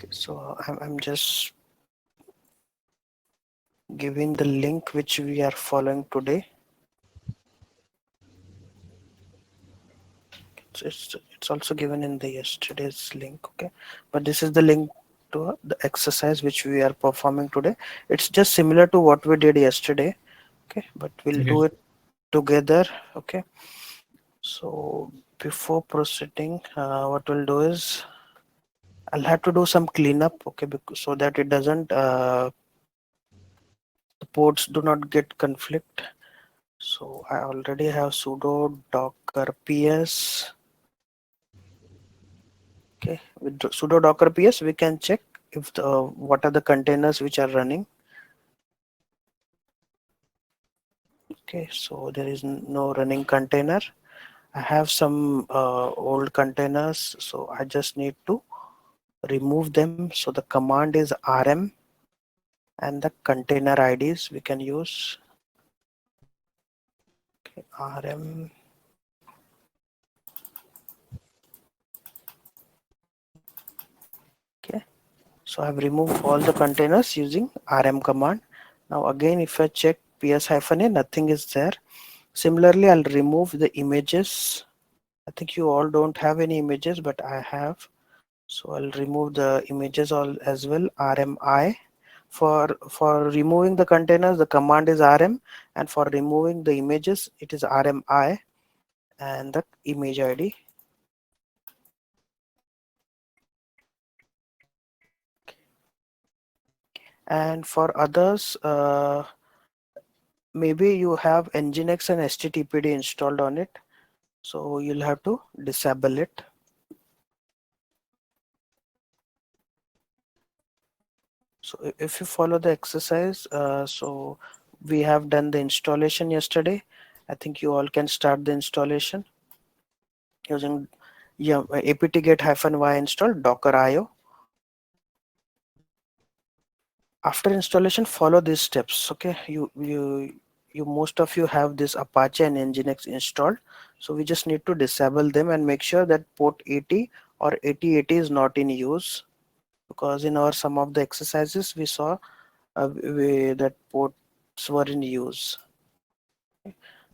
So I'm just giving the link which we are following today. It's also given in the yesterday's link, okay? But this is the link to the exercise which we are performing today. It's just similar to what we did yesterday, okay? But we'll Okay. do it together, okay? So before proceeding, what we'll do is I'll have to do some cleanup, okay? Because so that it doesn't the ports do not get conflict. So I already have sudo docker ps. Okay, with sudo docker ps, we can check if the what are the containers which are running. Okay, so there is no running container. I have some old containers, so I just need to remove them. So the command is rm and the container IDs we can use. Okay, rm. Okay, so I've removed all the containers using rm command. Now again, if I check ps-a, nothing is there. Similarly, I'll remove the images. I think you all don't have any images, but I have. So I'll remove the images all as well. RMI. For removing the containers, the command is RM, and for removing the images, it is RMI and the image ID. And for others, maybe you have Nginx and HTTPD installed on it, so you'll have to disable it. So if you follow the exercise, so we have done the installation yesterday. I think you all can start the installation using apt-get-y install docker io. After installation, follow these steps. Okay, you most of you have this Apache and Nginx installed, so we just need to disable them and make sure that port 80 or 8080 is not in use, because in our some of the exercises we saw that ports were in use.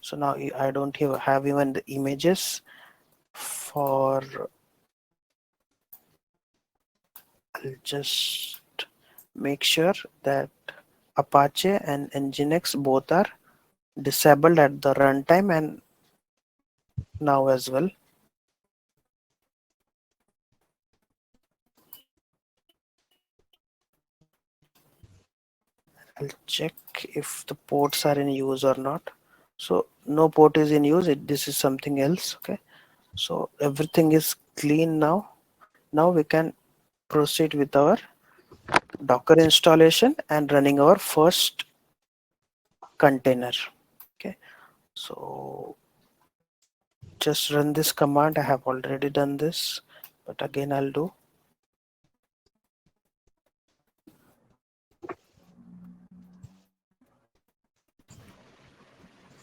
So now I don't have even the images for. I'll just make sure that Apache and Nginx both are disabled at the runtime and now as well. I'll check if the ports are in use or not. So no port is in use. This is something else. Okay. So everything is clean now. Now we can proceed with our Docker installation and running our first container. Okay. So just run this command. I have already done this, but again I'll do.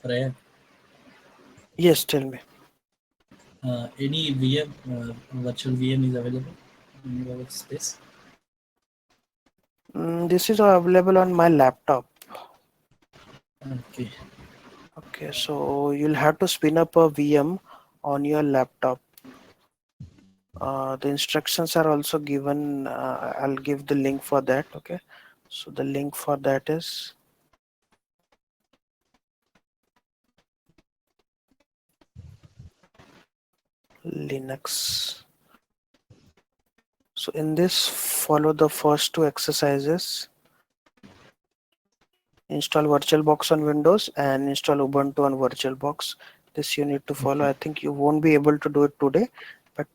Ryan, Yes, tell me. any VM, virtual VM is available in your space? This is available on my laptop. Okay. Okay, so you'll have to spin up a VM on your laptop. The instructions are also given. I'll give the link for that. Okay, so the link for that is Linux. So in this, follow the first two exercises. Install VirtualBox on Windows and install Ubuntu on VirtualBox. This you need to follow. Okay. I think you won't be able to do it today, but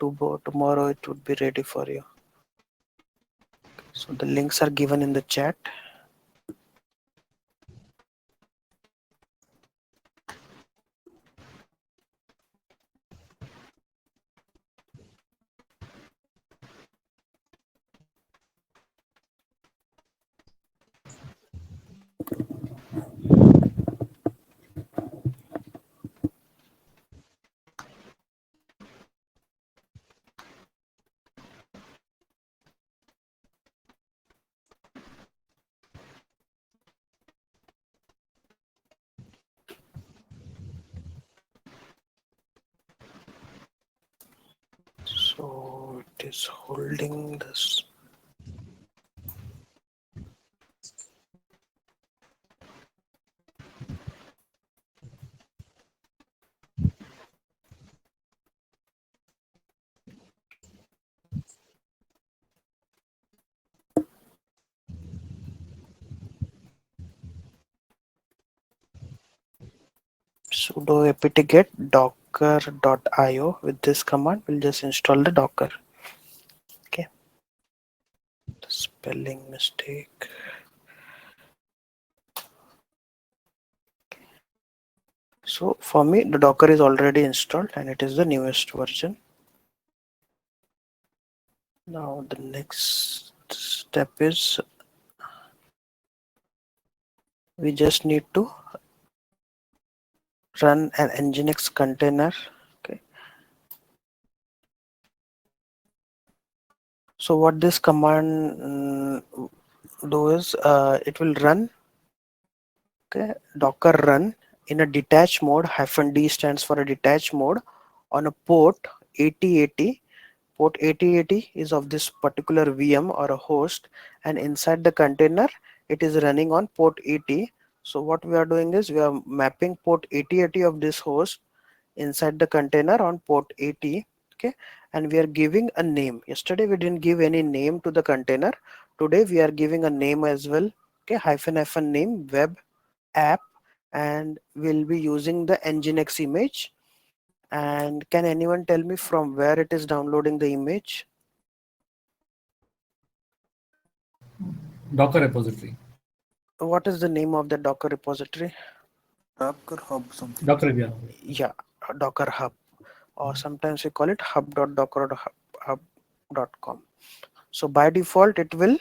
tomorrow it would be ready for you. So the links are given in the chat. So it is holding this. Sudo apt-get docker.io. With this command we'll just install the docker. Okay, the spelling mistake. So for me the docker is already installed and it is the newest version. Now the next step is we just need to run an nginx container. Okay, so what this command do is it will run, okay, docker run in a detached mode. -d stands for a detached mode on a port 8080. Port 8080 is of this particular VM or a host, and inside the container it is running on port 80. So what we are doing is we are mapping port 8080 of this host inside the container on port 80. Okay, and we are giving a name. Yesterday we didn't give any name to the container. Today we are giving a name as well. Okay, hyphen name web app, and we'll be using the nginx image. And can anyone tell me from where it is downloading the image? Docker repository. What is the name of the Docker repository? Docker Hub something. Docker, yeah. Yeah, Docker Hub, or sometimes we call it hub.docker.hub.com. So by default it will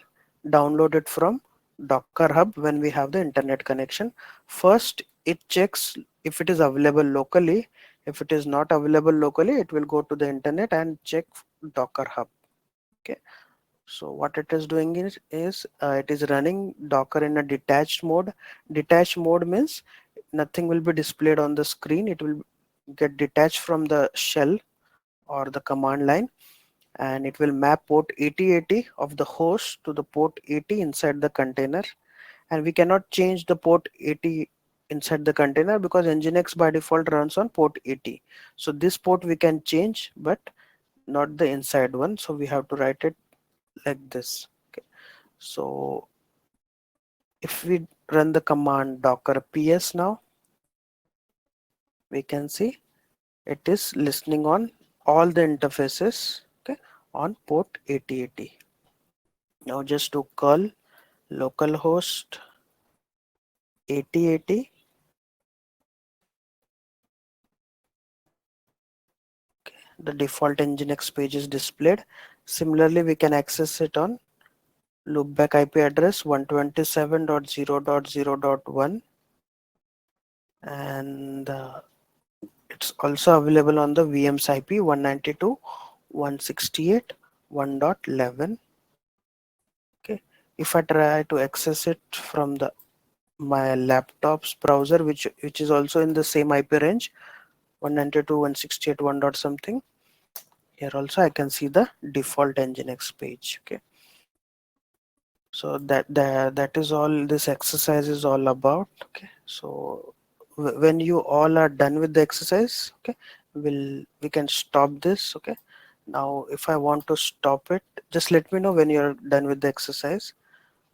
download it from Docker Hub when we have the internet connection. First it checks if it is available locally. If it is not available locally, it will go to the internet and check Docker Hub. Okay, so what it is doing is it is running Docker in a detached mode. Detached mode means nothing will be displayed on the screen. It will get detached from the shell or the command line, and it will map port 8080 of the host to the port 80 inside the container. And we cannot change the port 80 inside the container because nginx by default runs on port 80. So this port we can change, but not the inside one. So we have to write it like this. Okay, so if we run the command docker ps now, we can see it is listening on all the interfaces, okay, on port 8080. Now just to curl localhost 8080, the default nginx page is displayed. Similarly, we can access it on loopback IP address 127.0.0.1, and it's also available on the VM's IP 192.168.1.11. Okay, if I try to access it from the my laptop's browser, which is also in the same IP range 192.168.1. something, here also I can see the default nginx page. Okay, so that is all this exercise is all about. Okay, so when you all are done with the exercise, okay, we can stop this. Okay, now if I want to stop it, just let me know when you're done with the exercise.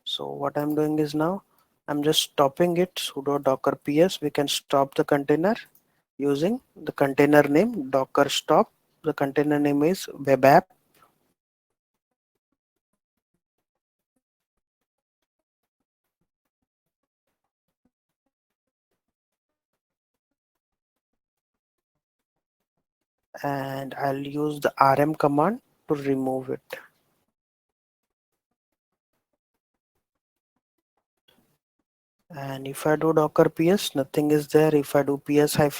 So what I'm doing is now I'm just stopping it. Sudo docker ps, we can stop the container using the container name docker stop. The container name is web app, and I'll use the rm command to remove it. And if I do docker ps, nothing is there. If I do ps-a,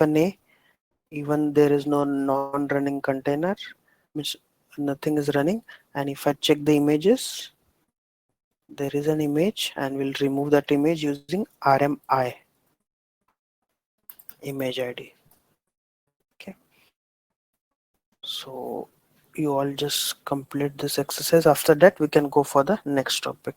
even there is no non-running container, means nothing is running. And if I check the images, there is an image, and we'll remove that image using rmi image id. Okay, so you all just complete this exercise. After that we can go for the next topic.